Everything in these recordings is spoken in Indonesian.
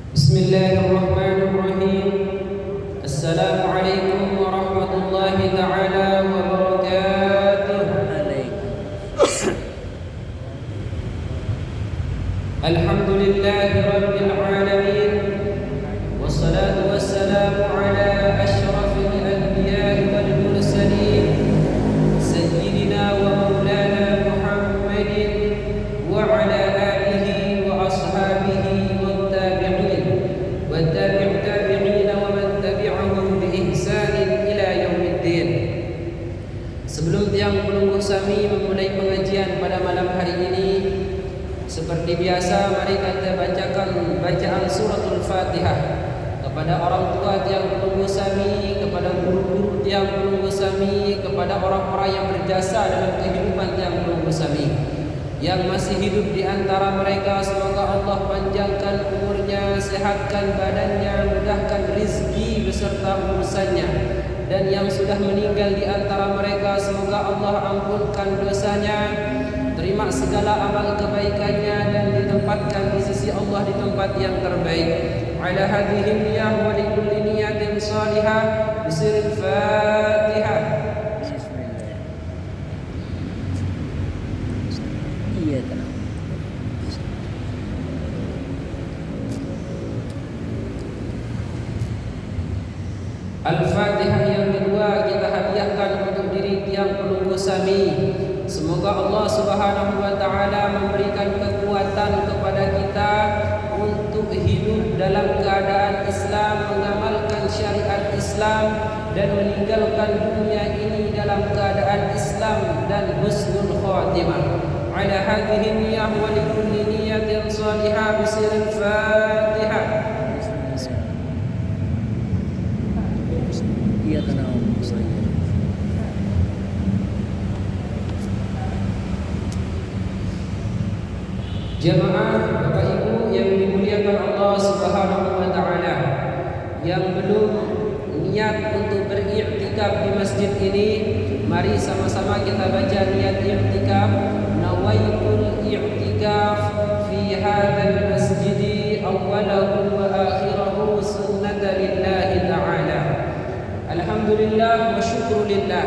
Bismillahirrahmanirrahim. Assalamualaikum warahmatullahi ta'ala wabarakatuh. Alhamdulillahi rabbil alamin. Wassalatu wassalamu ala ashrafil anbiya'i wal mursalin Sayyidina wa maulana Muhammadin wa ala alihi wa ashabihi wa tabi'in wa tabi'ut tabi'in wa man tabi'ahum bi ihsanin ila yaumiddin. Sebelum tiang penunggu sami memulai pengajian pada malam hari ini, seperti biasa, mari kita bacakan bacaan suratul Fatihah kepada orang tua tiang penunggu sami, kepada guru-guru tiang penunggu sami, kepada orang-orang yang berjasa dalam kehidupan tiang penunggu sami yang masih hidup di antara mereka. Semoga Allah panjangkan umurnya, sehatkan badannya, mudahkan rizki beserta urusannya. Dan yang sudah meninggal di antara mereka, semoga Allah ampunkan dosanya, terima segala amal kebaikannya, dan ditempatkan di sisi Allah di tempat yang terbaik. Ala hadhihi niyyah wa li kulli niyatin salihah bisiril Fatihah. Iya, tenang. Al-Fatihah yang kedua kita hadiahkan untuk diri tiang penunggu sami. Semoga Allah Subhanahu wa taala memberikan kekuatan kepada kita untuk hidup dalam keadaan Islam, mengamalkan syariat Islam, dan meninggalkan dunia ini dalam keadaan Islam dan husnul khatimah. Ala hadhihi niyyah wa li kulli niyyatin salihah bisiril Fatihah. Iya, tenang. Jemaah Bapak Ibu yang dimuliakan Allah Subhanahu wa taala, yang belum niat untuk beriktikaf di masjid ini, mari sama-sama kita baca niat iktikaf. Nawaitul i'tikaf fi hadzal masjid awwalahu wa akhirahu sunnatan lillahi ta'ala. Alhamdulillah wa syukrulillah.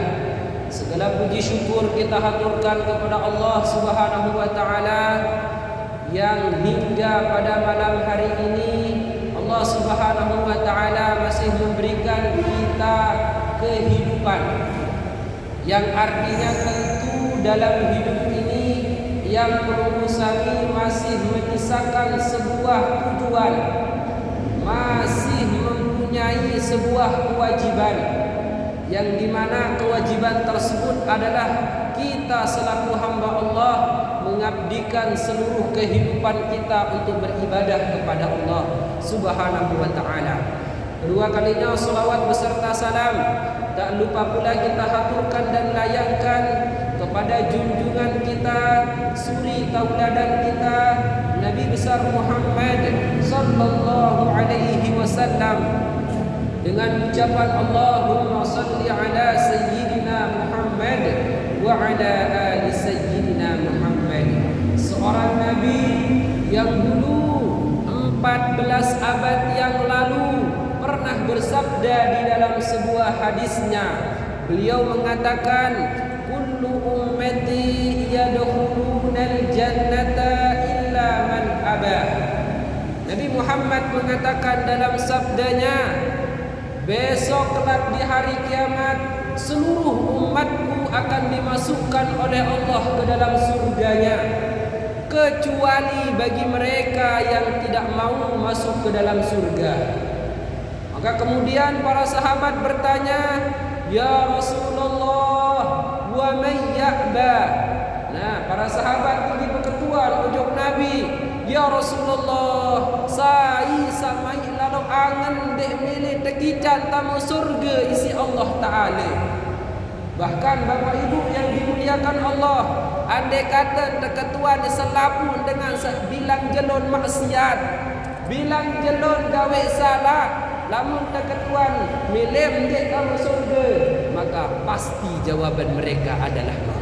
Segala puji syukur kita haturkan kepada Allah Subhanahu wa taala yang hingga pada malam hari ini Allah Subhanahu wa taala masih memberikan kita kehidupan, yang artinya tentu dalam hidup ini yang penunggu sami masih menyisakan sebuah tujuan, masih mempunyai sebuah kewajiban, yang dimana kewajiban tersebut adalah kita selaku hamba Allah mengabdikan seluruh kehidupan kita untuk beribadah kepada Allah Subhanahu wa taala. Kedua kalinya salawat beserta salam tak lupa pula kita haturkan dan layangkan kepada junjungan kita, suri tauladan kita, Nabi besar Muhammad sallallahu alaihi wasallam, dengan ucapan Allahumma salli ala sayyidina Muhammad wa ala ali sayyidina Muhammad. Seorang Nabi yang dulu 14 abad yang lalu pernah bersabda di dalam sebuah hadisnya. Beliau mengatakan, kullu ummati yadkhulunal jannata illa man abah. Nabi Muhammad mengatakan dalam sabdanya, besok kelak di hari kiamat seluruh umatku akan dimasukkan oleh Allah ke dalam surganya, kecuali bagi mereka yang tidak mau masuk ke dalam surga. Maka kemudian para sahabat bertanya, ya Rasulullah, wa may ya'ba? Nah, para sahabat pergi berketuan ujuk Nabi, ya Rasulullah, sai samai lalu angen dek milih tekican tamu surga isi Allah Ta'ala. Bahkan Bapak Ibu yang dimuliakan Allah, andai kata ketuan diselapun dengan bilang jelun maksiat, bilang jelun gawe salah, lamun ketuan milih dek tamu surga, maka pasti jawaban mereka adalah no.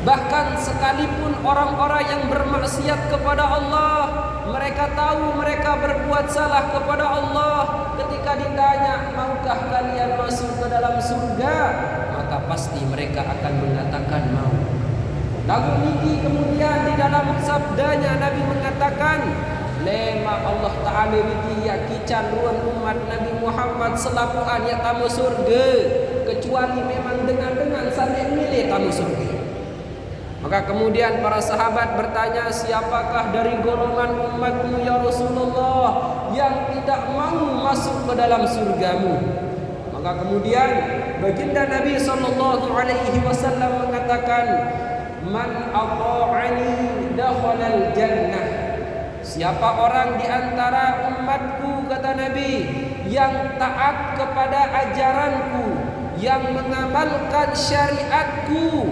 Bahkan sekalipun orang-orang yang bermaksiat kepada Allah, mereka tahu mereka berbuat salah kepada Allah, ketika ditanya, maukah kalian masuk ke dalam surga? Maka pasti mereka akan mengatakan mau. Lagu niki kemudian di dalam sabdanya Nabi mengatakan, lema Allah Ta'ala niki ya kican ruan umat Nabi Muhammad selapuan ya tamu surga, kecuali memang dengan sampai milih tamu surga. Maka kemudian para sahabat bertanya, siapakah dari golongan umatmu ya Rasulullah yang tidak mau masuk ke dalam surgamu? Maka kemudian baginda Nabi SAW mengatakan, man ata'ani dakhalal jannah. Siapa orang di antara umatku, kata Nabi, yang taat kepada ajaranku, yang mengamalkan syariatku,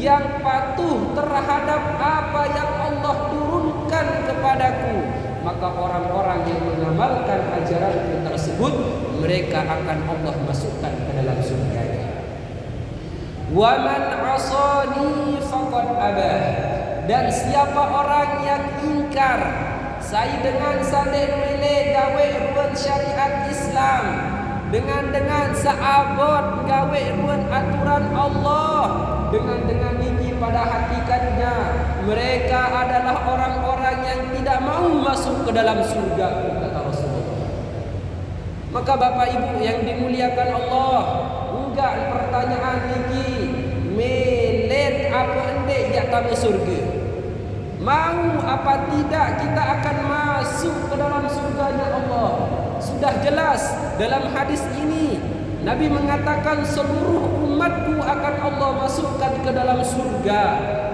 yang patuh terhadap apa yang Allah turunkan kepadaku, maka orang-orang yang mengamalkan ajaranku tersebut, mereka akan Allah masukkan ke dalam surga-Nya. Wa man 'asani faqad abah. Dan siapa orang yang ingkar saya dengan sadek milih gawe ruan syariat Islam, dengan saabot gawe ruan aturan Allah, dengan ini pada hakikatnya mereka adalah orang-orang yang tidak mau masuk ke dalam surga, kata Rasulullah. Maka Bapak Ibu yang dimuliakan Allah, enggak pertanyaan ini melet apa endek ya tamu surga, mau apa tidak kita akan masuk ke dalam surganya Allah. Sudah jelas dalam hadis ini Nabi mengatakan seluruh umatku akan Allah masukkan ke dalam surga.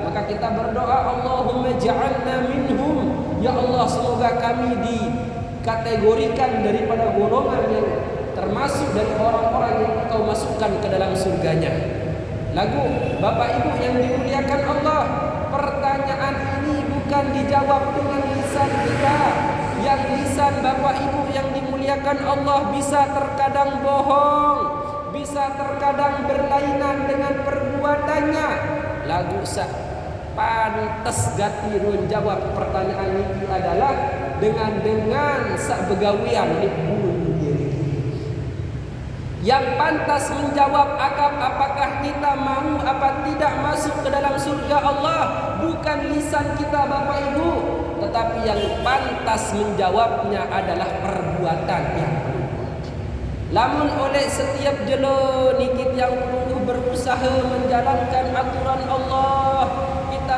Maka kita berdoa, Allahumma ja'alna minhum. Ya Allah, semoga kami dikategorikan daripada golongan yang termasuk dari orang-orang yang Engkau masukkan ke dalam surganya. Lagu Bapak Ibu yang dimuliakan Allah, pertanyaan ini bukan dijawab dengan lisan kita. Yang lisan Bapak Ibu yang dimuliakan Allah bisa terkadang bohong, bisa terkadang berlainan dengan perbuatannya. Lagu sak pantes gati run jawab pertanyaan ini adalah dengan sak begawian di bulu diri. Yang pantas menjawab apakah kita mau apa tidak masuk ke dalam surga Allah bukan lisan kita Bapak Ibu, tetapi yang pantas menjawabnya adalah perbuatan yang berbuat. Lamun oleh setiap jelo nikit yang perlu berusaha menjalankan aturan Allah, kita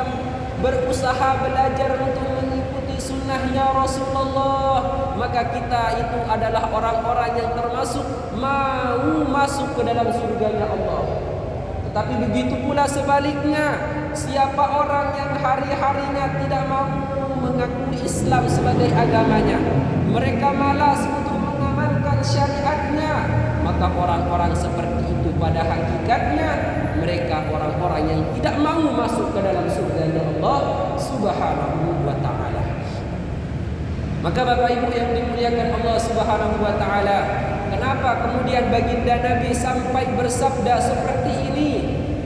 berusaha belajar untuk mengikuti sunnahnya Rasulullah, maka kita itu adalah orang-orang yang termasuk mau masuk ke dalam surganya Allah. Tetapi begitu pula sebaliknya, siapa orang yang hari-harinya tidak mau mengakui Islam sebagai agamanya, mereka malas untuk mengamalkan syariatnya, maka orang-orang seperti itu pada hakikatnya mereka orang-orang yang tidak mau masuk ke dalam surganya Allah Subhanahu wa ta'ala. Maka Bapak Ibu yang dimuliakan Allah Subhanahu wa ta'ala, kenapa kemudian baginda Nabi sampai bersabda seperti ini?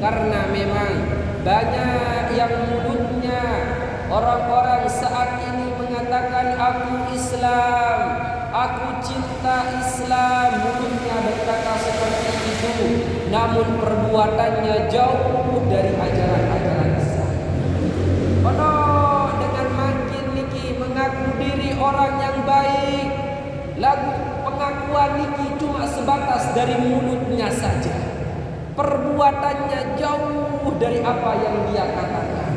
Karena memang banyak yang mulutnya orang-orang saat ini mengatakan aku Islam, aku cinta Islam, mulutnya berkata seperti itu, namun perbuatannya jauh dari ajaran-ajaran Islam. Dengan makin niki mengaku diri orang yang baik, lagu pengakuan niki cuma sebatas dari mulutnya saja, perbuatannya jauh dari apa yang dia katakan.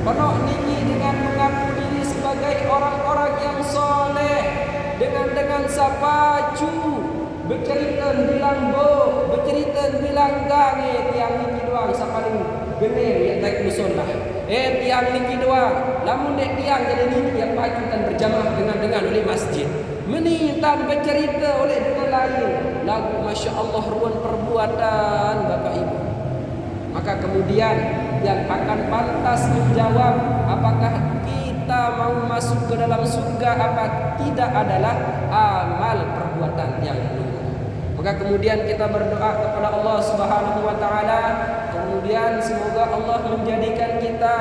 Penuh niki dengan mengaku diri sebagai orang-orang yang soleh, dengan sapaju, bercerita bilang bo, bercerita bilang gange, tiang niki doang sapaling bener ya taik musola. Tiang niki doang, lamun dek tiang jadi niki yang pagi dan berjamaah dengan oleh masjid. Menintan bercerita oleh dengan lain. Lagu Masya Allah ruan perbuatan Bapak Ibu. Maka kemudian yang akan pantas menjawab apakah kita mau masuk ke dalam surga apa tidak adalah amal perbuatan yang benar. Maka kemudian kita berdoa kepada Allah Subhanahu wa ta'ala, kemudian semoga Allah menjadikan kita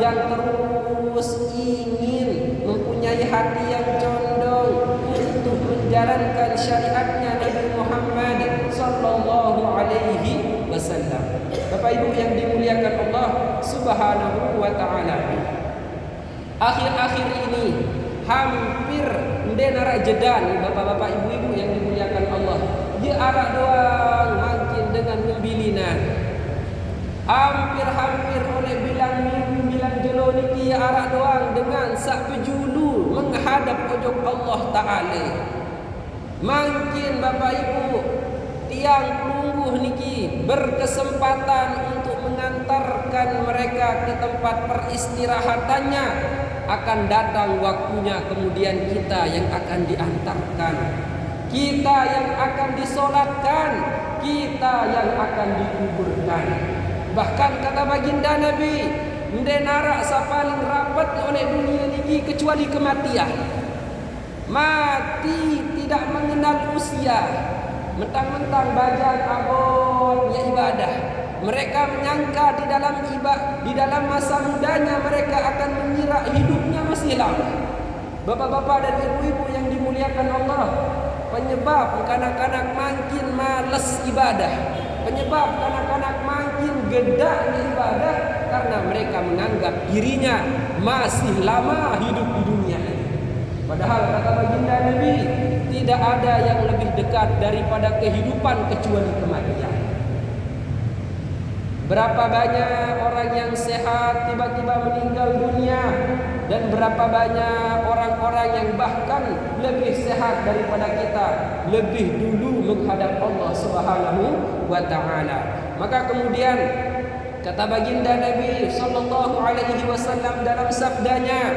yang terus ingin mempunyai hati yang condong untuk menjalankan syariatnya Nabi Muhammad sallallahu alaihi wasallam. Bapak Ibu yang dimuliakan Allah Subhanahu wa taala. Akhir-akhir ini hampir ndenara jedan bapak-bapak ibu-ibu yang dimuliakan Allah. Dia arah doang makin dengan membilinan. Hampir oleh bilang jelo niki arah doang dengan sak pejulu menghadap ojok Allah Ta'ala. Makin bapak ibu tiang pelungguh niki berkesempatan untuk mengantarkan mereka ke tempat peristirahatannya. Akan datang waktunya kemudian kita yang akan diantarkan, kita yang akan disolatkan, kita yang akan dikuburkan. Bahkan kata baginda Nabi, ndenara sapaling rapat oleh dunia ini kecuali kematian. Mati tidak mengenal usia. Mentang-mentang bajang abotnya ibadah. Mereka menyangka di dalam masa mudanya mereka akan mengira hidupnya masih lama. Bapak-bapak dan ibu-ibu yang dimuliakan Allah, penyebab kanak-kanak makin malas ibadah, penyebab kanak-kanak makin gedaknya ibadah karena mereka menganggap dirinya masih lama hidup di dunia ini. Padahal kata baginda Nabi, tidak ada yang lebih dekat daripada kehidupan kecuali kematian. Berapa banyak orang yang sehat tiba-tiba meninggal dunia, dan berapa banyak orang-orang yang bahkan lebih sehat daripada kita, lebih dulu menghadap Allah Subhanahu wa taala. Maka kemudian kata baginda Nabi sallallahu alaihi wasallam dalam sabdanya,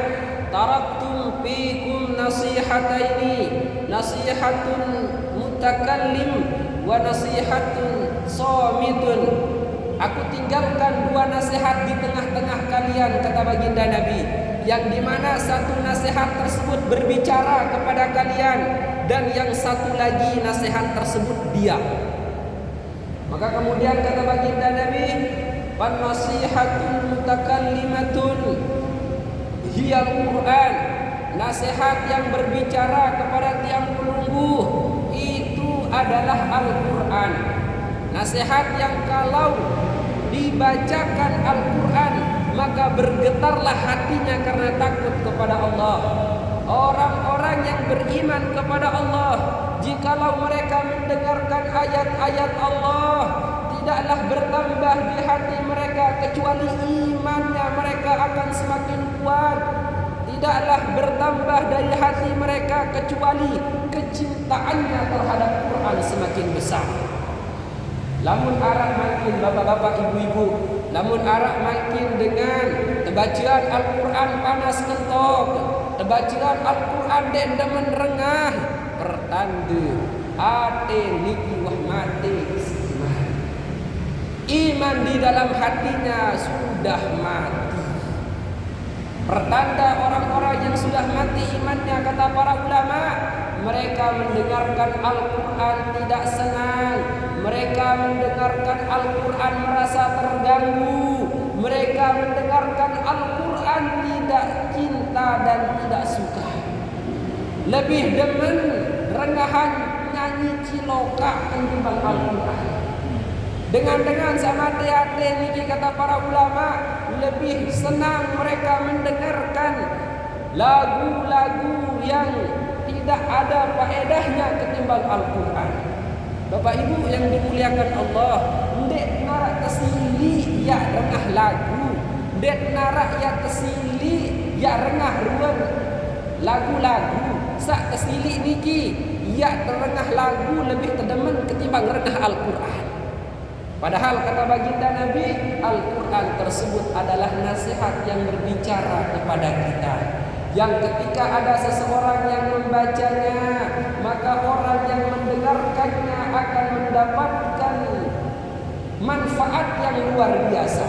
taraktum fikum nasihataini, nasihatun mutakallim wa nasihatun shamitun. Aku tinggalkan dua nasihat di tengah-tengah kalian, kata baginda Nabi, yang dimana satu nasihat tersebut berbicara kepada kalian dan yang satu lagi nasihat tersebut diam. Maka kemudian kata baginda Nabi, wan nasihatul mutakallimatun hiyal Quran. Nasihat yang berbicara kepada tiang pelungguh itu adalah Al-Quran. Nasihat yang kalau dibacakan Al-Quran maka bergetarlah hatinya karena takut kepada Allah. Orang-orang yang beriman kepada Allah, jikalau mereka mendengarkan ayat-ayat Allah, tidaklah bertambah di hati mereka kecuali imannya mereka akan semakin kuat. Tidaklah bertambah dari hati mereka kecuali kecintaannya terhadap Quran semakin besar. Lamun arak makin bapak-bapak ibu-ibu, lamun arak makin dengan tebacaan Al-Quran panas kentok, tebacaan Al-Quran den demen rengah, pertanda ate niki wah mati iman. Iman di dalam hatinya sudah mati. Pertanda orang-orang yang sudah mati imannya, kata para ulama, mereka mendengarkan Al-Quran tidak senang. Mereka mendengarkan Al-Quran merasa terganggu. Mereka mendengarkan Al-Quran tidak cinta dan tidak suka. Lebih demen rengahan nyanyi ciloka ketimbang Al-Quran. Dengan sama hati niki kata para ulama, lebih senang mereka mendengarkan lagu-lagu yang tidak ada faedahnya ketimbang Al-Quran. Bapak Ibu yang dimuliakan Allah, ndek narak kesili ya rengah lagu, ndek narak ya kesili ya rengah ruang lagu-lagu. Sak kesili niki ya terengah lagu lebih terdemen ketimbang rengah Al-Quran. Padahal kata baginda Nabi, Al-Quran tersebut adalah nasihat yang berbicara kepada kita, yang ketika ada seseorang yang membacanya, maka orang yang mendengarkannya akan mendapatkan manfaat yang luar biasa.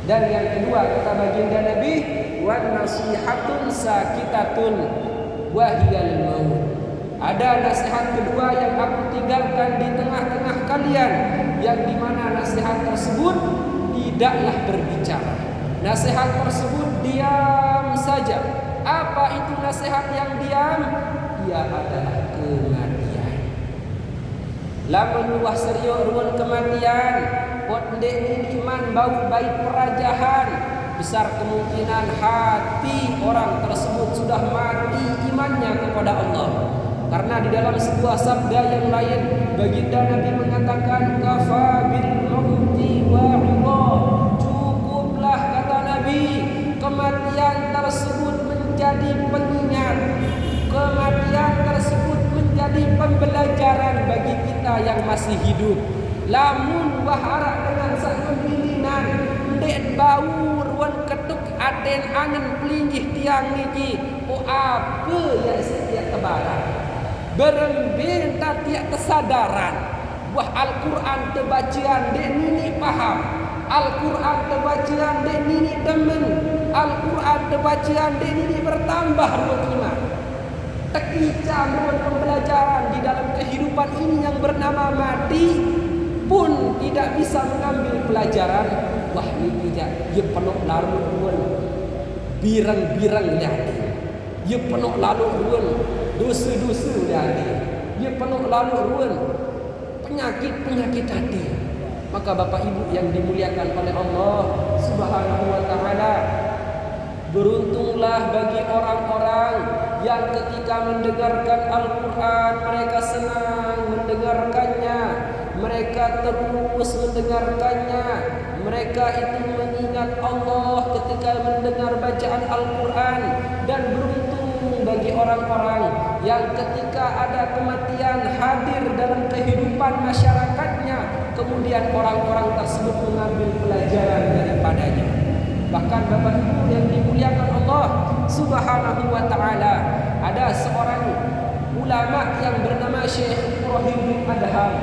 Dan yang kedua kata baginda Nabi, wan nasihatun sakitatun wahiyal maut. Ada nasihat kedua yang aku tinggalkan di tengah-tengah kalian, yang dimana nasihat tersebut tidaklah berbicara. Nasihat tersebut diam saja. Apa itu nasihat yang diam? Ia adalah kematian. Lamun luah serius ruan kematian, pot ndek iman bau baik perajahan, besar kemungkinan hati orang tersebut sudah mati imannya kepada Allah. Karena di dalam sebuah sabda yang lain, baginda Nabi mengatakan kafa bil mauti wa'idha. Cukuplah, kata Nabi, kematian tersebut menjadi pengingat. Kematian tersebut menjadi pembelajaran bagi kita yang masih hidup. Lamun wahara dengan sak pemilinan ndek bau ruan ketuk aden angin pelinggih tiang niki, oh apa yang setiap kebaran berembin tiak kesadaran. Wah, Al-Quran terbacaan dek nini paham, Al-Quran terbacaan dek nini demen, Al-Quran terbacaan dek nini bertambah ruang iman. Tekicam ruang pembelajaran di dalam kehidupan ini yang bernama mati pun tidak bisa mengambil pelajaran. Wah, ini tidak, ia penuh lalu ruang birang-birang lihat, ia penuh lalu ruang dosa-dosa hati, dia penuh lalu ruan penyakit-penyakit hati. Maka Bapak Ibu yang dimuliakan oleh Allah Subhanahu wa taala, beruntunglah bagi orang-orang yang ketika mendengarkan Al-Quran mereka senang mendengarkannya, mereka terus mendengarkannya, mereka itu mengingat Allah ketika mendengar bacaan Al-Quran. Dan beruntung bagi orang-orang yang ketika ada kematian hadir dalam kehidupan masyarakatnya, kemudian orang-orang tersebut mengambil pelajaran daripadanya. Bahkan Bapak Ibu yang dimuliakan Allah Subhanahu wa taala, ada seorang ulama yang bernama Syekh Ibrahim bin Adham.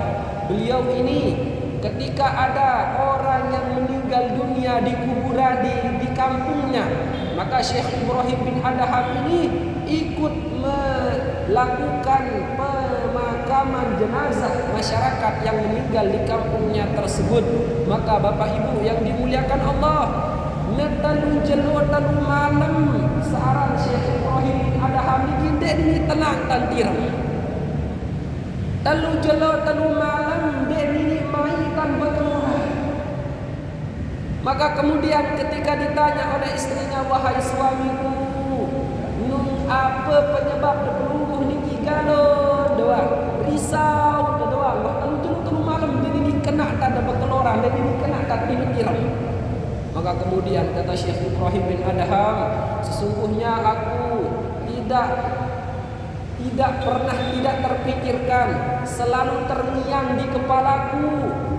Beliau ini ketika ada orang yang meninggal dunia di kuburan di kampungnya, maka Syekh Ibrahim bin Adham ini ikut melakukan pemakaman jenazah masyarakat yang meninggal di kampungnya tersebut. Maka Bapak Ibu yang dimuliakan Allah, netalu jelo talu malam searang Syekh Ibrahim bin Adham ini tenang tantiram. Talu jelo talu malam ini maikan berkeluar. Maka kemudian ketika ditanya oleh istrinya, wahai suamiku, apa penyebab pelungguh niki galo doang, risau doang, waktu tulu malam ini kena tanda berkeluaran dan ini kena tak tiram. Maka kemudian kata Syekh Ibrahim bin Adham, sesungguhnya aku tidak pernah tidak terpikirkan, selalu terngiang di kepalaku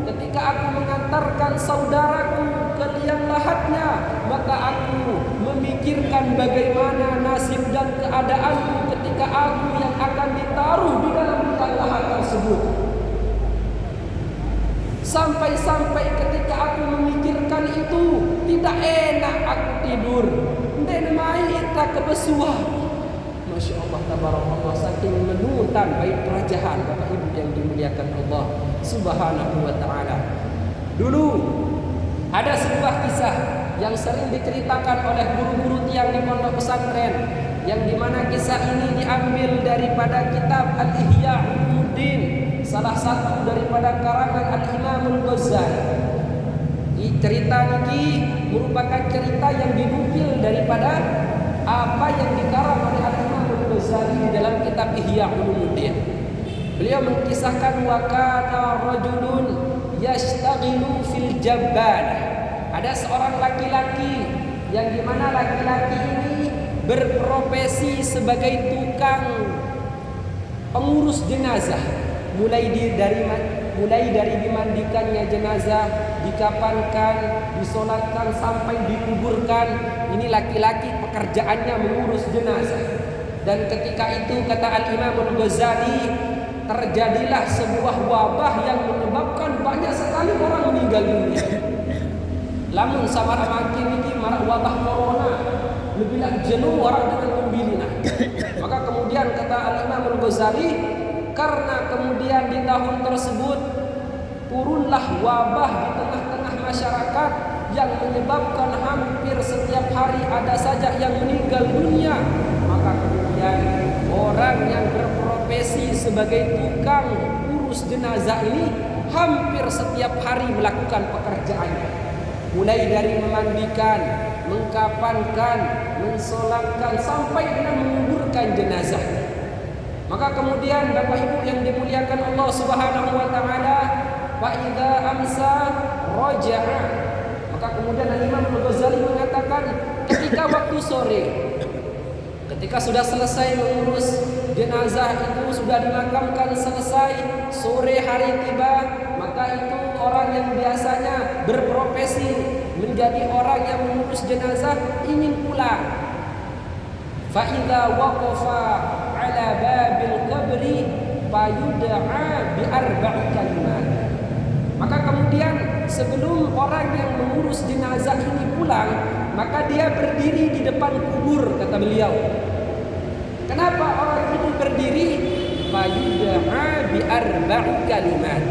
ketika aku mengantarkan saudaraku ke liang lahatnya, maka aku memikirkan bagaimana nasib dan keadaanku ketika aku yang akan ditaruh di dalam liang lahat tersebut. Sampai-sampai ketika aku memikirkan itu, tidak enak aku tidur. Dan mai tak kebesuah. Masya Allah, tabarakallah, saking menutan baik perajahan Bapak Ibu yang dimuliakan Allah Subhanahu wa taala. Dulu ada sebuah kisah yang sering diceritakan oleh guru-guru tiang di pondok pesantren, yang dimana kisah ini diambil daripada kitab Al-Ihya Ulumuddin, salah satu daripada karangan Al-Imam Al-Ghazali. Cerita ini merupakan cerita yang dinukil daripada apa yang dikarang oleh Al-Imam Al-Ghazali di dalam kitab Ihya Ulumuddin. Beliau mengkisahkan wa kana rajulun yashtaghilu fil jabbalah. Ada seorang laki-laki yang dimana laki-laki ini berprofesi sebagai tukang pengurus jenazah, mulai dari dimandikannya jenazah, dikafankan, disolatkan sampai dikuburkan. Ini laki-laki pekerjaannya mengurus jenazah. Dan ketika itu kata Al-Imam Al-Ghazali, terjadilah sebuah wabah yang menyebabkan banyak sekali orang meninggal dunia. Lamun samara makin ini marak wabah corona, lebih lagi jenuh orang dengan membilina. Maka kemudian kata Al-Imam Al-Ghazali, karena kemudian di tahun tersebut turunlah wabah di tengah-tengah masyarakat yang menyebabkan hampir setiap hari ada saja yang meninggal dunia. Maka kemudian orang yang berprofesi sebagai tukang urus jenazah ini hampir setiap hari melakukan pekerjaannya, mulai dari memandikan, mengkafankan, mensolatkan sampai dengan menguburkan jenazah. Maka kemudian Bapak Ibu yang dimuliakan Allah Subhanahu wa taala, fa idza amsa raja'a. Maka kemudian Imam Al-Ghazali mengatakan ketika waktu sore, ketika sudah selesai mengurus jenazah itu, sudah dimakamkan selesai, sore hari tiba, maka itu orang yang biasanya berprofesi menjadi orang yang mengurus jenazah ingin pulang. Fa idza waqafa ala babil qabri fayud'a bi arba'i kalimat. Maka kemudian sebelum orang yang mengurus jenazah ini pulang, maka dia berdiri di depan kubur, kata beliau. Kenapa orang itu berdiri? Fayud'a bi arba'i kalimat.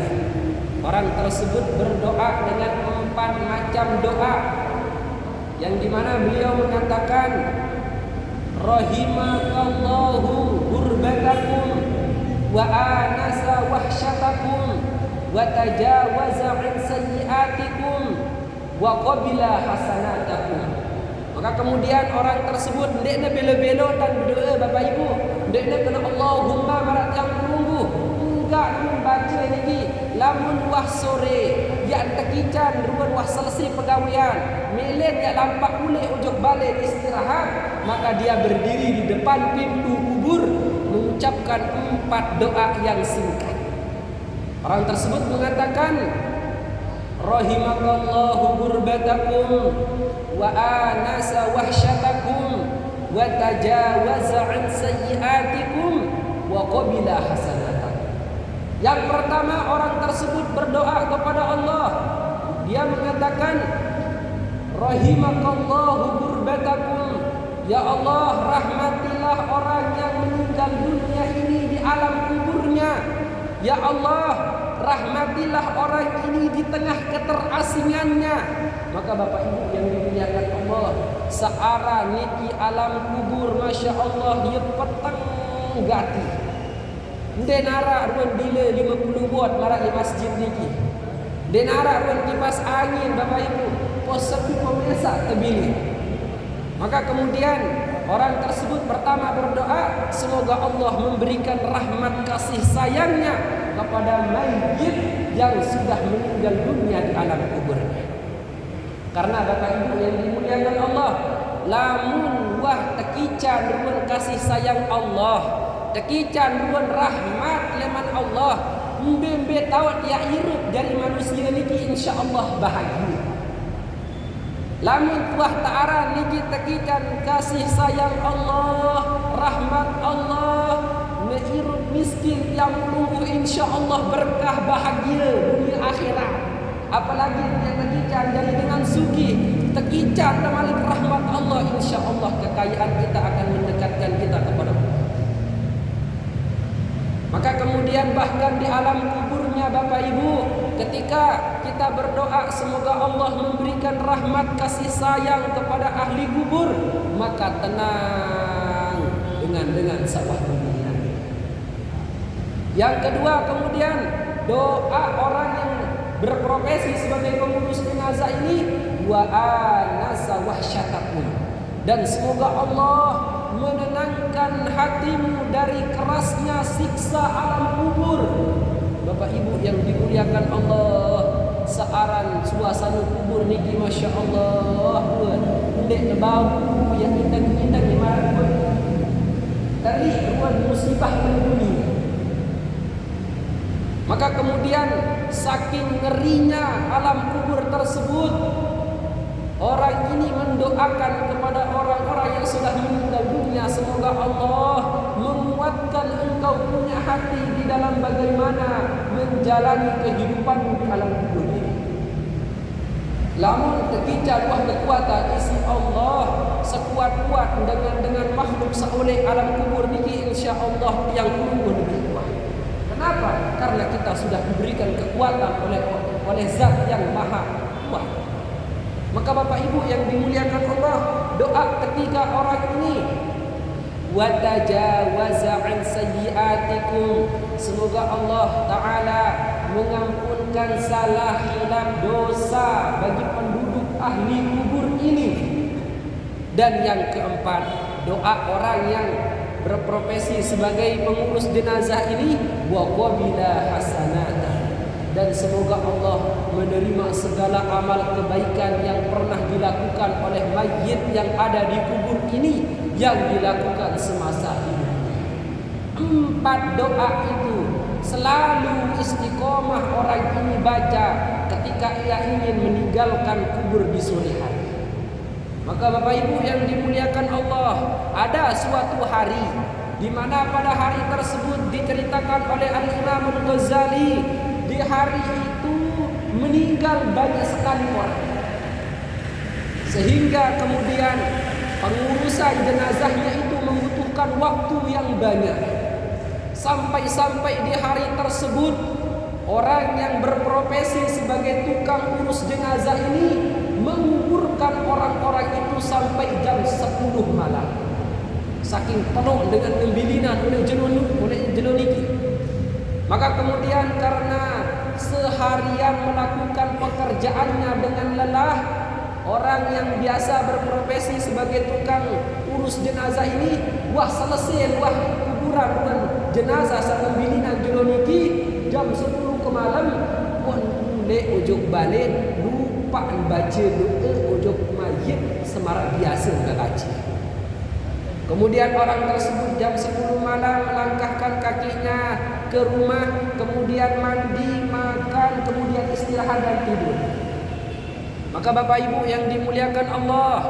Orang tersebut berdoa dengan 4 macam doa, yang dimana beliau mengatakan, rahimakallahu gurbatakum wa anasa wahsyatakum wa tajawaza an sayyiatikum wa qabila hasanatakum. Maka kemudian orang tersebut ndekna belo-belo dan berdoa Bapak Ibu, ndekna kena Allahumma marat yang menunggu, enggak membaca lagi lamun wah sore yang tekican ruan wah selesai pegawaian melen ya lampak ule ujok balik istirahat, maka dia berdiri di depan pintu kubur mengucapkan 4 doa yang singkat. Orang tersebut mengatakan, rahimakallahu gurbatakum wa anasa wahsyatakum wa tajawaza an sayyiatikum wa qabila hasanatakum. Yang pertama, orang tersebut berdoa kepada Allah. Dia mengatakan, rahimakallahu gurbatakum, ya Allah, rahmatilah orang yang meninggal dunia ini di alam kuburnya. Ya Allah, rahmatilah orang ini di tengah keterasingannya. Maka Bapak Ibu yang dimuliakan Allah, searah niki alam kubur, Masya Allah, ya petang gati. Denara ruan bila 50 watt marak di masjid niki. Denara ruan kipas angin Bapak Ibu, pos sepi pemesak terbili. Maka kemudian orang tersebut pertama berdoa, semoga Allah memberikan rahmat kasih sayangnya kepada mayit yang sudah meninggal dunia di alam kuburnya. Karena Bapak Ibu yang dimuliakan Allah, lamun wah tekican ruan kasih sayang Allah, tekican ruan rahmat leman Allah, mbembe tahu dia hirup dari manusia niki insyaallah bahagia. Lamun tuah ta'ara niki tekikan kasih sayang Allah, rahmat Allah, meirup miskin yang menunggu insyaallah berkah bahagia dunia akhirat. Apalagi dia tekikan dari dengan suki, tekikan malik rahmat Allah, insyaallah kekayaan kita akan mendekatkan kita kepada Allah. Maka kemudian bahkan di alam kuburnya Bapak Ibu, ketika kita berdoa semoga Allah memberikan rahmat kasih sayang kepada ahli kubur, maka tenang dengan sawah dunia. Yang kedua kemudian doa orang yang berprofesi sebagai pengurus jenazah ini, wa anasa wahsyatakum, dan semoga Allah menenangkan hatimu dari kerasnya siksa alam kubur. Bapak Ibu yang dimuliakan Allah, searan suasana kubur niki Masya Allah, ndek bau yang indah-indah di mana tadi ruan musibah menghuni. Maka kemudian saking ngerinya alam kubur tersebut, orang ini mendoakan kepada orang-orang yang sudah meninggal dunia, semoga Allah menguatkan engkau punya hati di dalam bagaimana menjalani kehidupan di alam kubur ini. Lamun ketika wah kekuatan isi Allah, sekuat-kuat dengan makhluk saoleh alam kubur niki insyaallah yang kulun lebih kuat. Kenapa? Karena kita sudah diberikan kekuatan oleh zat yang maha kuat. Maka Bapak Ibu yang dimuliakan Allah, doa ketiga orang ini, wa tajawaza an sayyiatikum, semoga Allah Ta'ala mengampunkan salah hilaf dosa bagi penduduk ahli kubur ini. Dan yang keempat, doa orang yang berprofesi sebagai pengurus jenazah ini, wa qabila hasanata, dan semoga Allah menerima segala amal kebaikan yang pernah dilakukan oleh mayit yang ada di kubur ini, yang dilakukan semasa hidup. Empat doa itu selalu istiqomah orang ini baca ketika ia ingin meninggalkan kubur di sore hari. Maka Bapak Ibu yang dimuliakan Allah, ada suatu hari di mana pada hari tersebut diceritakan oleh Al-Imam Al-Ghazali, di hari itu meninggal banyak sekali orang, sehingga kemudian pengurusan jenazahnya itu membutuhkan waktu yang banyak. Sampai-sampai di hari tersebut orang yang berprofesi sebagai tukang urus jenazah ini menguburkan orang-orang itu sampai jam 10 malam. Saking penuh dengan pembilinan oleh jenoniki. Maka kemudian karena seharian melakukan pekerjaannya dengan lelah, orang yang biasa berprofesi sebagai tukang urus jenazah ini, wah selesai wah kuburan dengan jenazah sampai bilinan jenoniki jam 10 ke malam, pun le ujung balik lupa baca doa ujung mayit semarak biasa enggak baca. Kemudian orang tersebut jam 10 malam melangkahkan kakinya ke rumah, kemudian mandi, makan, kemudian istirahat dan tidur. Maka Bapak Ibu yang dimuliakan Allah,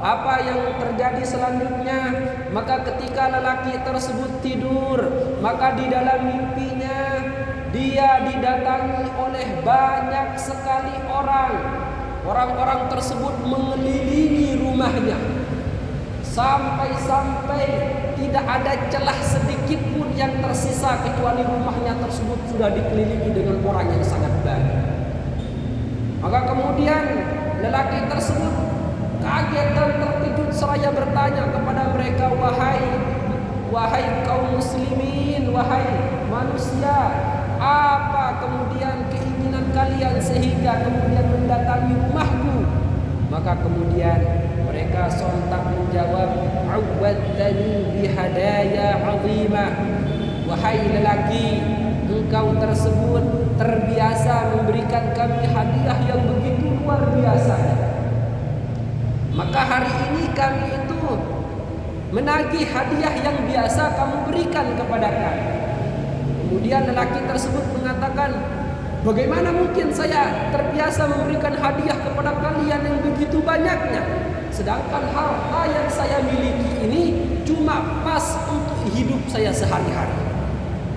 apa yang terjadi selanjutnya? Maka ketika lelaki tersebut tidur, maka di dalam mimpinya dia didatangi oleh banyak sekali orang. Orang-orang tersebut mengelilingi rumahnya, sampai-sampai tidak ada celah sedikit pun yang tersisa kecuali rumahnya tersebut sudah dikelilingi dengan orang yang sangat banyak. Maka kemudian lelaki tersebut kaget dan terkejut seraya bertanya kepada mereka, wahai kaum muslimin, wahai manusia, apa kemudian keinginan kalian sehingga kemudian mendatangi rumahku? Maka kemudian mereka sontak menjawab, awwadtani bihadaya azimah, wahai lelaki, engkau tersebut terbiasa memberikan kami hadiah yang begitu luar biasa. Maka hari ini kami itu menagih hadiah yang biasa kamu berikan kepada kami. Kemudian lelaki tersebut mengatakan, bagaimana mungkin saya terbiasa memberikan hadiah kepada kalian yang begitu banyaknya, sedangkan harta yang saya miliki ini cuma pas untuk hidup saya sehari-hari.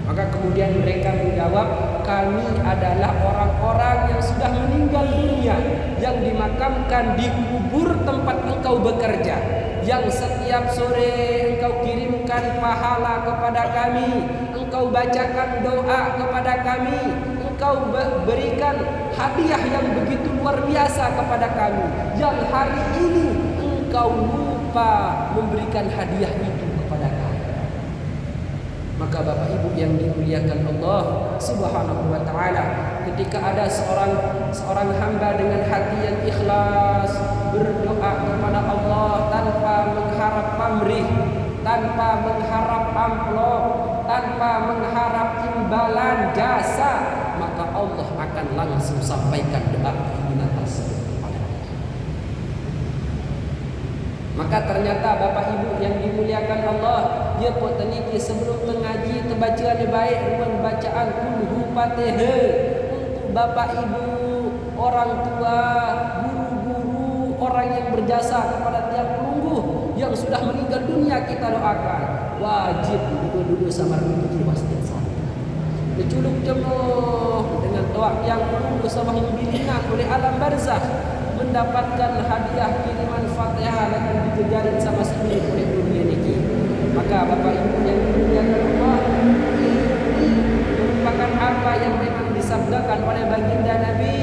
Maka kemudian mereka menjawab, kami adalah orang-orang yang sudah meninggal dunia, yang dimakamkan di kubur tempat engkau bekerja, yang setiap sore engkau kirimkan pahala kepada kami, engkau bacakan doa kepada kami, engkau berikan hadiah yang begitu luar biasa kepada kami, yang hari ini engkau lupa memberikan hadiah itu kepada kami. Maka Bapak Ibu yang dimuliakan Allah Subhanahu wa taala, ketika ada seorang hamba dengan hati yang ikhlas berdoa kepada Allah tanpa mengharap pamrih, tanpa mengharap amplop, tanpa mengharap imbalan jasa, maka Allah akan langsung sampaikan doa keinginan tersebut. Maka ternyata Bapak Ibu yang dimuliakan Allah, ya poteniki sebelum mengaji terbacaan baik ruang bacaan kulhu Fatihah untuk Bapak Ibu, orang tua, guru-guru, orang yang berjasa kepada tiap pelunggu yang sudah meninggal dunia, kita doakan. Wajib duduk sama rezeki wastin sana. Diculuk jemuh dengan doa yang pelunggu sama bimbingan oleh alam barzakh, mendapatkan hadiah kiriman Fatihah dengan dijejarin sama sini oleh dunia niki. Maka Bapak Ibu yang dimuliakan Allah, ini merupakan apa yang memang disabdakan oleh baginda Nabi.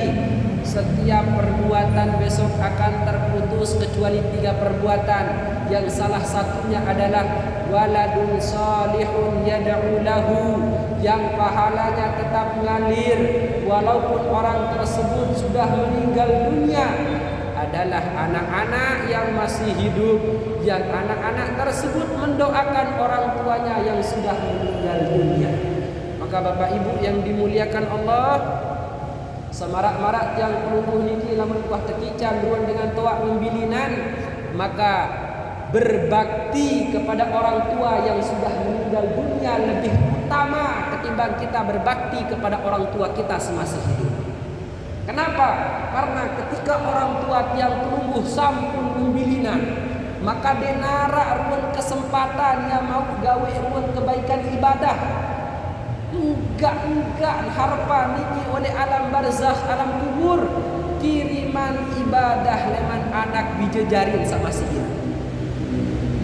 Setiap perbuatan besok akan terputus kecuali 3 perbuatan, yang salah satunya adalah waladun salihun yad'u lahu, yang pahalanya tetap mengalir walaupun orang tersebut sudah meninggal dunia, adalah anak-anak yang masih hidup, yang anak-anak tersebut mendoakan orang tuanya yang sudah meninggal dunia. Maka Bapak Ibu yang dimuliakan Allah, semarak-marak yang pelungguh niki lamun kuah tekican ruan dengan toak membilinan, maka berbakti kepada orang tua yang sudah meninggal dunia lebih utama ketimbang kita berbakti kepada orang tua kita semasa hidup. Kenapa? Karena ketika orang tua tiang pelungguh sampun membilinan, maka denara ruan kesempatan yang mau gawe ruan kebaikan ibadah. Enggak harapan ini oleh alam barzakh, alam kubur, kiriman ibadah leman anak bijejarin sama si ibu.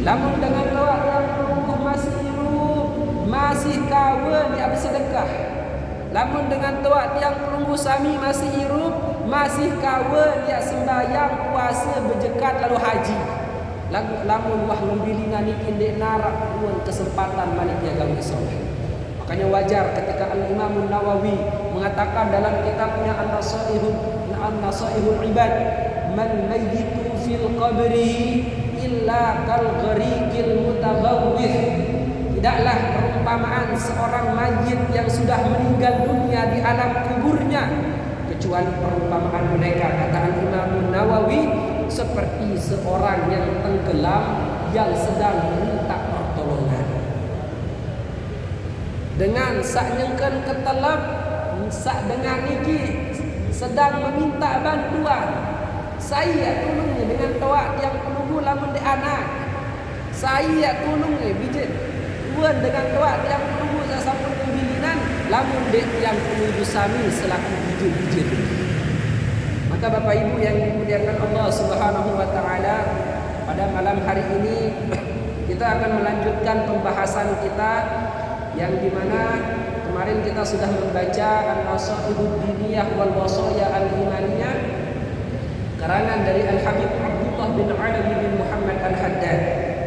Lamun dengan doa yang pelungguh masih hidup, masih kawan di abis sedekah. Lamun dengan doa yang pelungguh sami masih hidup, masih kawan dia sembahyang, puasa, berjekat lalu haji. Lamun wah membilinan ikin dek narak ruan kesempatan maliknya gawe soleh. Makanya wajar ketika Al-Imam Nawawi mengatakan dalam kitabnya An-Nasaihul Ibad, man mayyitu fil qabri illa kal ghariqil mutaghawwith. Tidaklah perumpamaan seorang mayit yang sudah meninggal dunia di alam kuburnya kecuali perumpamaan mereka, kata Al-Imam Nawawi, seperti seorang yang tenggelam yang sedang meminta pertolongan. Dengan sak nyengken ketelap, sak dengan niki sedang meminta bantuan. Saya tolongnya dengan toak yang pelungguh lamun de anak. Saya tolongnya bijit. Buan dengan toak yang pelungguh saya sampun pembilinan lamun de yang pelungguh sami selaku bijit-bijit. Maka Bapak Ibu yang dimuliakan Allah Subhanahu wa taala, pada malam hari ini kita akan melanjutkan pembahasan kita yang dimana kemarin kita sudah membaca An-Nasaihud Diniyah wal Wasaya Al-Imaniyah karangan dari Al-Habib Abdullah bin Ali bin Muhammad Al-Haddad.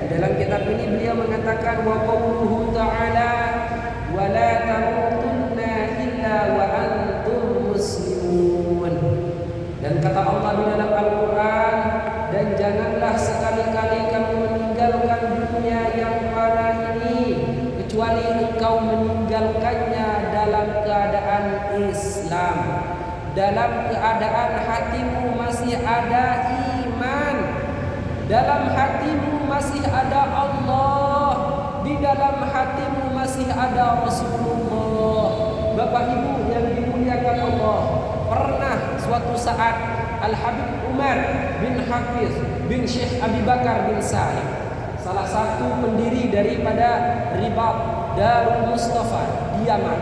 Di dalam kitab ini beliau mengatakan wa qauluhu ta'ala wa la tamutunna illa wa antum muslimun. Dan kata Allah di dalam Al-Quran, dan janganlah sekali-kali kamu meninggalkan dunia yang fana ini kecuali engkau meninggalkannya dalam keadaan Islam, dalam keadaan hatimu masih ada iman, dalam hatimu masih ada Allah, di dalam hatimu masih ada Rasulullah. Bapak Ibu yang dimuliakan Allah, pernah suatu saat Al-Habib Umar bin Hafiz bin Syekh Abi Bakar bin Salim, salah satu pendiri daripada Ribat Darul Mustafa di Yaman,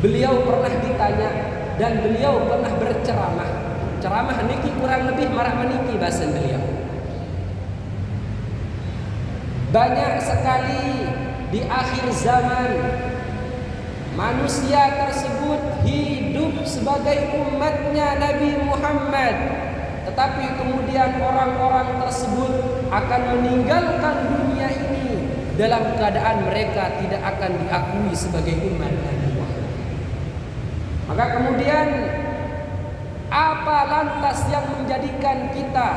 beliau pernah ditanya dan beliau pernah berceramah. Ceramah niki kurang lebih marak meniki bahasa beliau. Banyak sekali di akhir zaman manusia tersebut hidup sebagai umatnya Nabi Muhammad, tetapi kemudian orang-orang tersebut akan meninggalkan dunia ini dalam keadaan mereka tidak akan diakui sebagai umat Nabi Muhammad. Maka kemudian apa lantas yang menjadikan kita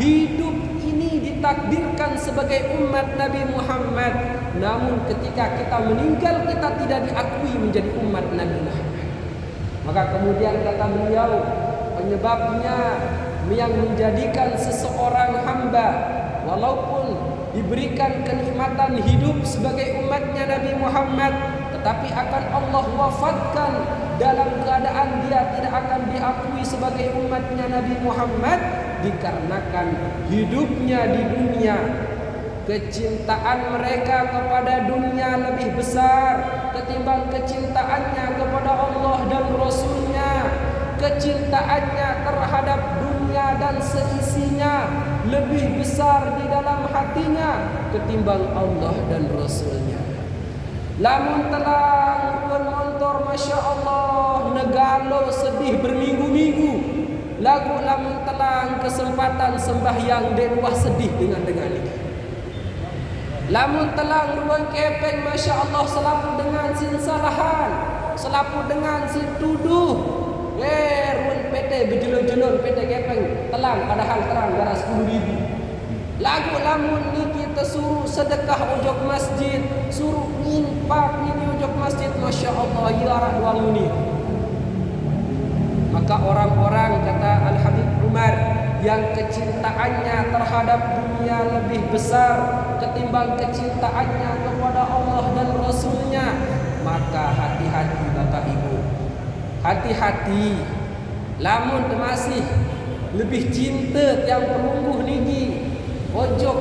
hidup ini ditakdirkan sebagai umat Nabi Muhammad, namun ketika kita meninggal kita tidak diakui menjadi umat Nabi Muhammad? Maka kemudian kata beliau, penyebabnya yang menjadikan seseorang hamba walaupun diberikan kenikmatan hidup sebagai umatnya Nabi Muhammad, tetapi akan Allah wafatkan dalam keadaan dia tidak akan diakui sebagai umatnya Nabi Muhammad, dikarenakan hidupnya di dunia, kecintaan mereka kepada dunia lebih besar ketimbang kecintaannya kepada Allah dan Rasulnya. kecintaannya terhadap dunia dan seisinya lebih besar di dalam hatinya ketimbang Allah dan Rasulnya. Lamun telang ruan montor, Masya Allah, negalo sedih berminggu-minggu. Lagu lamun telang kesempatan sembahyang dan wah sedih dengan ini. Lamun telang ruang kepeng, Masya Allah, selapu dengan sin salahan, selapu dengan sin tuduh. Ruang PT bejulun-julun PT kepeng telang padahal terang darah 10.000. Lagu lamun ni kita suruh sedekah ojok masjid, suruh infak ni ojok masjid, Masya Allah, hiara 2 menit. Maka orang-orang, kata Al-Habib Umar, yang kecintaannya terhadap dunia lebih besar ketimbang kecintaannya kepada Allah dan Rasulnya, maka hati-hati Bapak Ibu, hati-hati. Lamun masih lebih cinta yang pelungguh niki ojok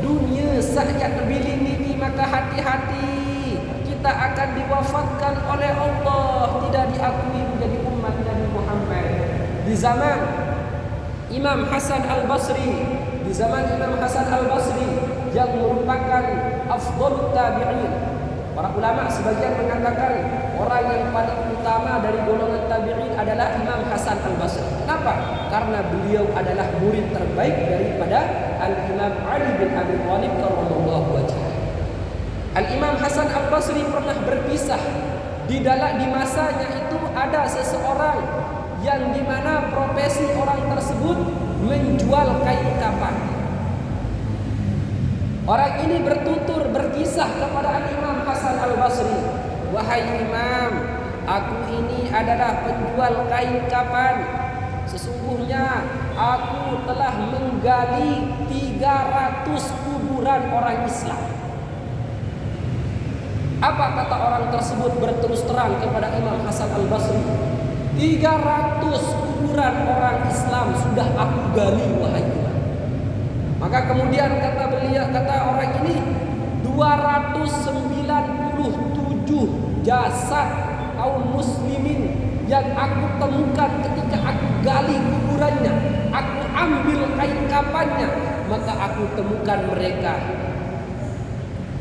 dunia saja terbilin niki, maka hati-hati, kita akan diwafatkan oleh Allah, tidak diakui menjadi umat Nabi Muhammad. Di zaman Imam Hasan Al-Basri, di zaman Imam Hasan Al-Basri yang merupakan afdhalut tabi'in, para ulama sebagian mengatakan orang yang paling utama dari golongan tabi'in adalah Imam Hasan Al-Basri. Kenapa? Karena beliau adalah murid terbaik daripada Al-Imam Ali bin Abi Thalib karramallahu wajhah. Al-Imam Hasan Al-Basri pernah berpisah. Di masanya itu ada seseorang yang dimana profesi orang tersebut menjual kain kapan. Orang ini bertutur berkisah kepada Al-Imam Hasan Al-Basri, "Wahai Imam, aku ini adalah penjual kain kapan. Sesungguhnya aku telah menggali 300 kuburan orang Islam." Apa kata orang tersebut berterus terang kepada Imam Hasan Al-Basri? 300 kuburan orang Islam sudah aku gali, wahai Imam. Maka kemudian kata beliau, kata orang ini, 297 jasad kaum muslimin yang aku temukan ketika aku gali kuburannya, aku ambil kain kafannya, maka aku temukan mereka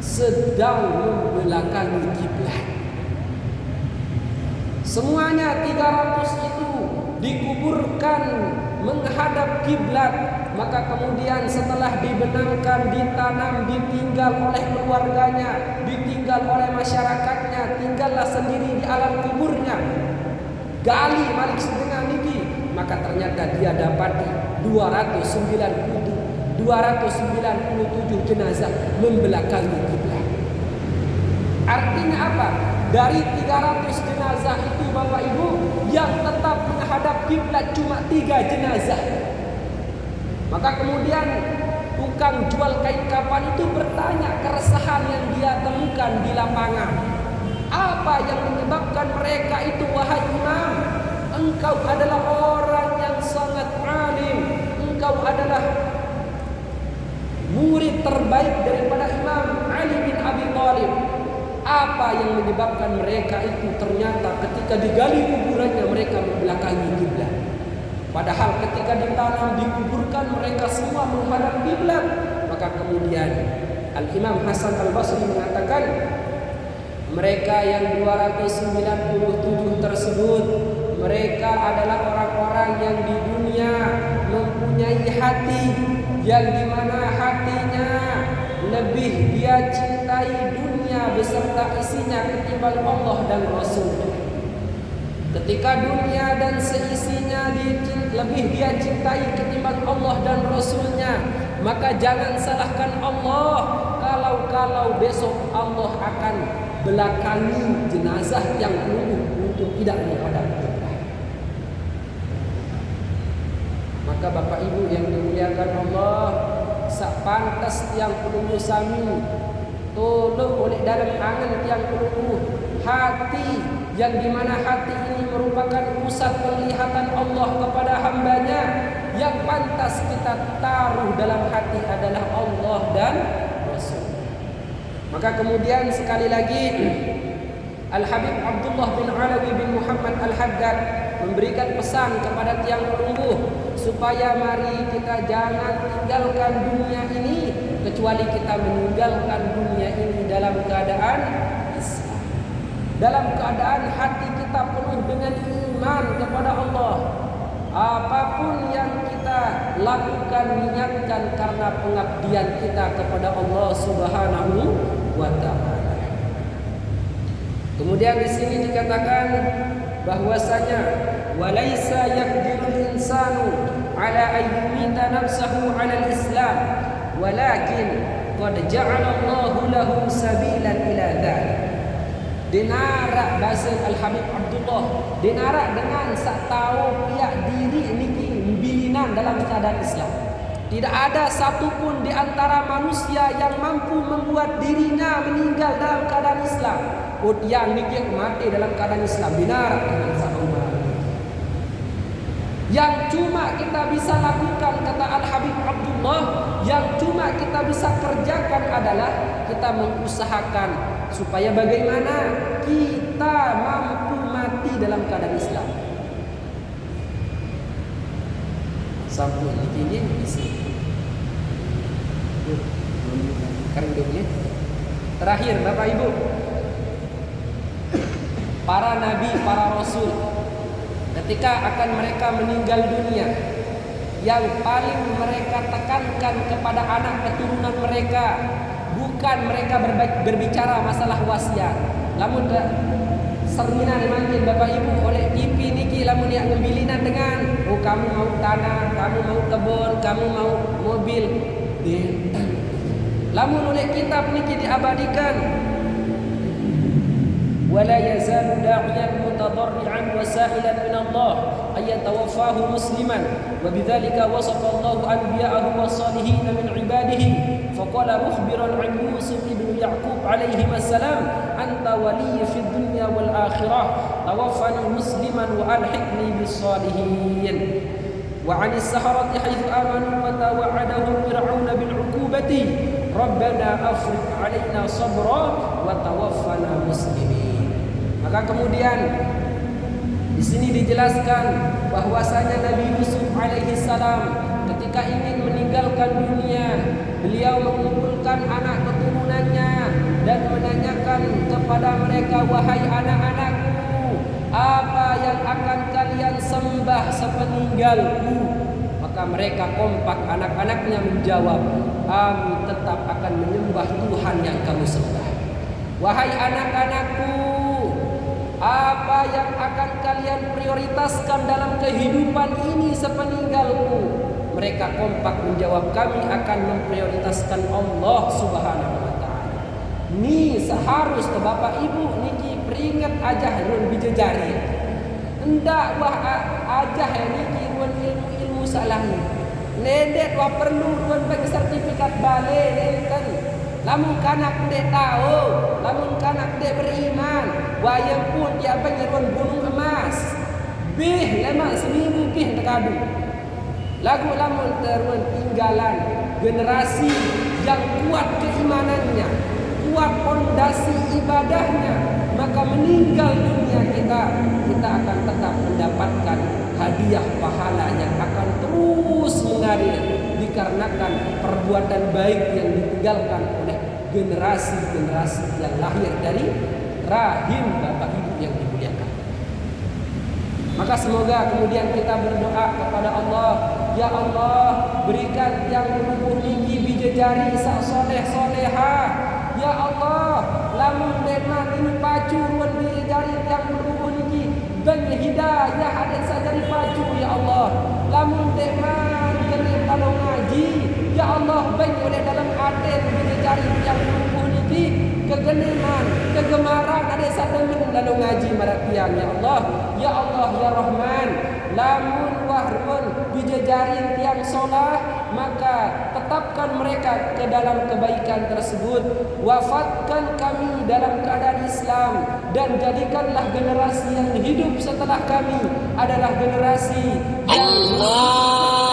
sedang membelakangi kiblat. Semuanya 300 itu dikuburkan menghadap kiblat. Maka kemudian setelah dibenangkan, ditanam, ditinggal oleh keluarganya, ditinggal oleh masyarakatnya, tinggallah sendiri di alam kuburnya. Gali malik setengah niki, maka ternyata dia dapati 297 jenazah membelakangi kiblat. Artinya apa? Dari 300 jenazah itu Bapak Ibu, yang tetap menghadap kiblat cuma 3 jenazah. Maka kemudian tukang jual kain kapan itu bertanya keresahan yang dia temukan di lapangan. Apa yang menyebabkan mereka itu, wahai Imam? Engkau adalah orang yang sangat alim, engkau adalah murid terbaik daripada Imam Ali bin Abi Thalib. Apa yang menyebabkan mereka itu? Ternyata ketika digali kuburannya mereka membelakangi kiblat. Padahal ketika ditanam, dikuburkan, mereka semua menghadap kiblat. Maka kemudian Al-Imam Hasan Al-Basri mengatakan, mereka yang 297 tersebut, mereka adalah orang-orang yang di dunia mempunyai hati, yang dimana hatinya lebih dia cintai dunia beserta isinya ketimbang Allah dan Rasulnya. Ketika dunia dan seisinya lebih dia cintai ketimbang Allah dan Rasulnya, maka jangan salahkan Allah kalau besok Allah akan belakangi jenazah yang peluluh untuk tidak menghadap kiblat. Maka Bapak Ibu yang dimuliakan Allah, sak pantas tiang peluluh sami tolong oleh dalam angan tiang peluluh hati, yang dimana hati ini merupakan pusat penglihatan Allah kepada hambanya. Yang pantas kita taruh dalam hati adalah Allah dan Rasul. Maka kemudian sekali lagi Al-Habib Abdullah bin Alawi bin Muhammad Al-Haddad memberikan pesan kepada tiang pelungguh supaya mari kita jangan tinggalkan dunia ini kecuali kita meninggalkan dunia ini dalam keadaan Islam, dalam keadaan hati kita penuh dengan iman kepada Allah. Apapun yang kita lakukan niatkan karena pengabdian kita kepada Allah Subhanahu wa taala. Kemudian di sini dikatakan bahwasanya walaisa yaqdirul insanu ala ayyumita nafsahu ala al-islam walakin qad ja'ala Allahu lahu sabilan ila dzalik. Dinara bahasa Al-Habib Abdullah dinara dengan sak tahu pihak diri niki bilinan dalam keadaan Islam. Tidak ada satupun di antara manusia yang mampu membuat dirinya meninggal dalam keadaan Islam. Yang niki mati dalam keadaan Islam dinara dengan sak yang cuma kita bisa lakukan, kata Al-Habib Abdullah, yang cuma kita bisa kerjakan adalah kita mengusahakan supaya bagaimana kita mampu mati dalam keadaan Islam. Sampun ini isi kerendungnya. Terakhir Bapak Ibu, para nabi, para rasul ketika akan mereka meninggal dunia, yang paling mereka tekankan kepada anak keturunan mereka bukan mereka berbicara masalah wasiat. Lamun serina dimanggil Bapak Ibu oleh TV niki lamun yang ngembilinan dengan kamu mau tanah, kamu mau kebun, kamu mau mobil. Lamun oleh kitab niki diabadikan ولا يزال داعيا متضرعا وسائلا من الله أن يتوفاه مسلما وبذلك وصف الله أنبياءه والصالحين من عباده فقال مخبرا عن يوسف بن يعقوب عليهما السلام أنت ولي في الدنيا والآخرة توفني مسلما وألحقني بالصالحين وعن السحرة حيث آمنوا وتوعدهم فرعون بالعقوبة ربنا أفرغ علينا صبرا وتوفنا مسلمين. Maka kemudian di sini dijelaskan bahwasanya Nabi Yusuf alaihi salam ketika ingin meninggalkan dunia, beliau mengumpulkan anak keturunannya dan menanyakan kepada mereka, wahai anak-anakku, apa yang akan kalian sembah sepeninggalku? Maka mereka kompak, anak-anaknya menjawab, kami tetap akan menyembah Tuhan yang kamu sembah. Wahai anak-anakku, apa yang akan kalian prioritaskan dalam kehidupan ini sepeninggalku? Mereka kompak menjawab, kami akan memprioritaskan Allah Subhanahu wa taala. Ni seharusnya Bapak Ibu niki peringat aja run bijejari. Hendak wah aja niki run ilmu salah ni. Nedet wah perlu run bagi sertifikat balik nenten. Lamun kanak dek tahu, lamun kanak dek beriman, wayang pun dia penyeruan gunung emas. Bih lemak seminggu bih terkadu. Lagu lamun terun tinggalan generasi yang kuat keimanannya, kuat fondasi ibadahnya, maka meninggal dunia kita akan tetap mendapatkan hadiah pahala yang akan terus mengalir dikarenakan perbuatan baik yang ditinggalkan oleh generasi-generasi yang lahir dari rahim Bapak Ibu yang dimuliakan. Maka semoga kemudian kita berdoa kepada Allah, ya Allah, berikan yang menubuh niki bijejari sak soleh soleha. Ya Allah, lamun deman ini pacu ruan bijejari yang menubuh niki ben hidayah ada saja di pacu ya Allah. Lamun deman kene kalau ngaji, ya Allah ben oleh dalam aden bijejari yang menubuh niki kegemaran ada satu lalu ngaji marapian ya Allah. Ya Allah ya Rahman, lamun wahrun bijajarin tiang solah, maka tetapkan mereka ke dalam kebaikan tersebut. Wafatkan kami dalam keadaan Islam dan jadikanlah generasi yang hidup setelah kami adalah generasi yang Allah